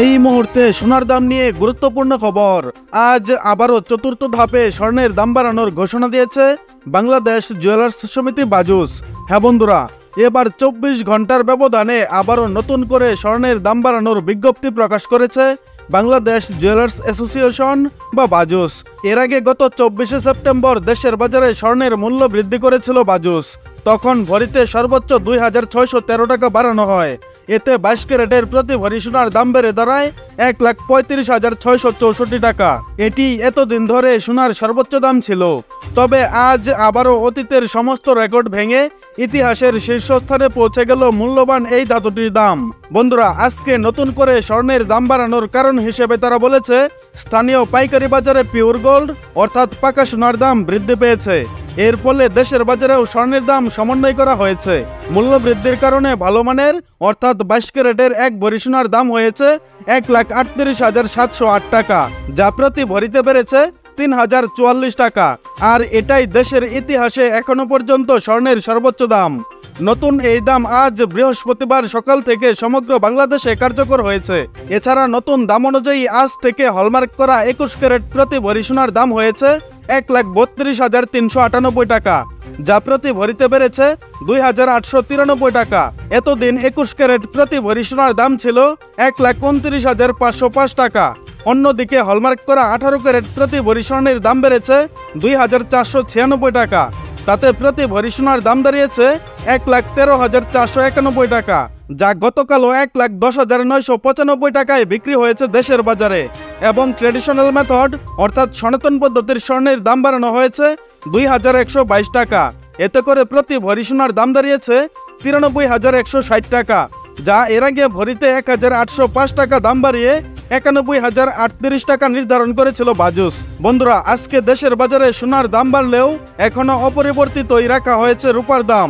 এই মুহূর্তে সোনার দাম নিয়ে গুরুত্বপূর্ণ খবর। আজ আবারও চতুর্থ ধাপে স্বর্ণের দাম বাড়ানোর ঘোষণা দিয়েছে বাংলাদেশ জুয়েলার্স সমিতি বাজুস। হ্যাঁ বন্ধুরা, এবার 24 ঘন্টার ব্যবধানে আবারও নতুন করে স্বর্ণের দাম বাড়ানোর বিজ্ঞপ্তি প্রকাশ করেছে বাংলাদেশ জুয়েলার্স অ্যাসোসিয়েশন বা বাজুস। এর আগে গত 24শে সেপ্টেম্বর দেশের বাজারে স্বর্ণের মূল্য বৃদ্ধি করেছিল বাজুস। তখন ভরিতে সর্বোচ্চ 2613 টাকা বাড়ানো হয়। এতে 22 ক্যারেটের প্রতি ভরি সোনার দাম বেড়ে দাঁড়ায় 1,35,664 টাকা। এটি এতদিন ধরে সোনার সর্বোচ্চ দাম ছিল। তবে আজ আবারও অতীতের সমস্ত রেকর্ড ভেঙে ইতিহাসের শীর্ষস্থানে পৌঁছে গেল মূল্যবান এই ধাতুটির দাম। বন্ধুরা, আজকে নতুন করে স্বর্ণের দাম বাড়ানোর কারণ হিসেবে তারা বলেছে, স্থানীয় পাইকারি বাজারে পিওর গোল্ড অর্থাৎ পাকা সোনার দাম বৃদ্ধি পেয়েছে। এর ফলে দেশের বাজারেও স্বর্ণের দাম সমন্বয় করা হয়েছে। মূল্য বৃদ্ধির কারণে ভালো মানের অর্থাৎ 22 ক্যারেটের এক ভরি সোনার দাম হয়েছে 1,38,708 টাকা, যা প্রতি ভরিতে বেড়েছে 3,044 টাকা। আর এটাই দেশের ইতিহাসে এখনো পর্যন্ত স্বর্ণের সর্বোচ্চ দাম। নতুন এই দাম আজ বৃহস্পতিবার সকাল থেকে সমগ্র বাংলাদেশে কার্যকর হয়েছে। এছাড়া নতুন দাম অনুযায়ী আজ থেকে হলমার্ক করা 21 ক্যারেট প্রতি ভরি সোনার দাম হয়েছে 1,32,398 টাকা, যা প্রতি ভরিতে বেড়েছে 2,893 টাকা। এতদিন 21 ক্যারেট প্রতি ভরি সোনার দাম ছিল 1,29,505 টাকা। অন্যদিকে হলমার্ক করা 18 ক্যারেট প্রতি ভরি স্বর্ণের দাম বেড়েছে 2,496 টাকা। তাতে প্রতি ভরি সোনার দাম দাঁড়িয়েছে 1,13,491 টাকা, যা গতকালও 1,10,995 টাকায় বিক্রি হয়েছে দেশের বাজারে। এবং ট্রেডিশনাল মেথড অর্থাৎ সনাতন পদ্ধতির স্বর্ণের দাম বাড়ানো হয়েছে 2,122 টাকা। এতে করে প্রতি ভরি সোনার দাম দাঁড়িয়েছে 93,160 টাকা, যা এর আগে ভরিতে 1,805 টাকা দাম বাড়িয়ে 91,038 টাকা নির্ধারণ করেছিল বাজুস। বন্ধুরা, আজকে দেশের বাজারে সোনার দাম বাড়লেও এখনো অপরিবর্তিতই রাখা হয়েছে রূপার দাম।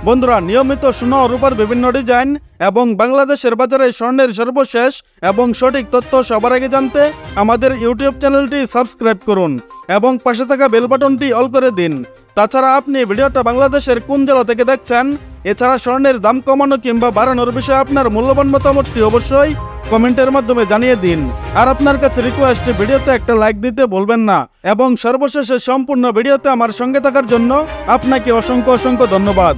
বন্ধুরা, নিয়মিত সোনা ও রূপার বিভিন্ন ডিজাইন এবং বাংলাদেশের বাজারে স্বর্ণের সর্বশেষ এবং সঠিক তথ্য সবার আগে জানতে আমাদের ইউটিউব চ্যানেলটি সাবস্ক্রাইব করুন এবং পাশে থাকা বেল বাটনটি অল করে দিন। তাছাড়া আপনি ভিডিওটা বাংলাদেশের কোন জেলা থেকে দেখছেন, এছাড়া স্বর্ণের দাম কমানো কিংবা বাড়ানোর বিষয়ে আপনার মূল্যবান মতামতটি অবশ্যই কমেন্টের মাধ্যমে জানিয়ে দিন। আর আপনার কাছে রিকোয়েস্ট, ভিডিওতে একটা লাইক দিতে ভুলবেন না। এবং সর্বশেষে সম্পূর্ণ ভিডিওতে আমার সঙ্গে থাকার জন্য আপনাকে অসংখ্য ধন্যবাদ।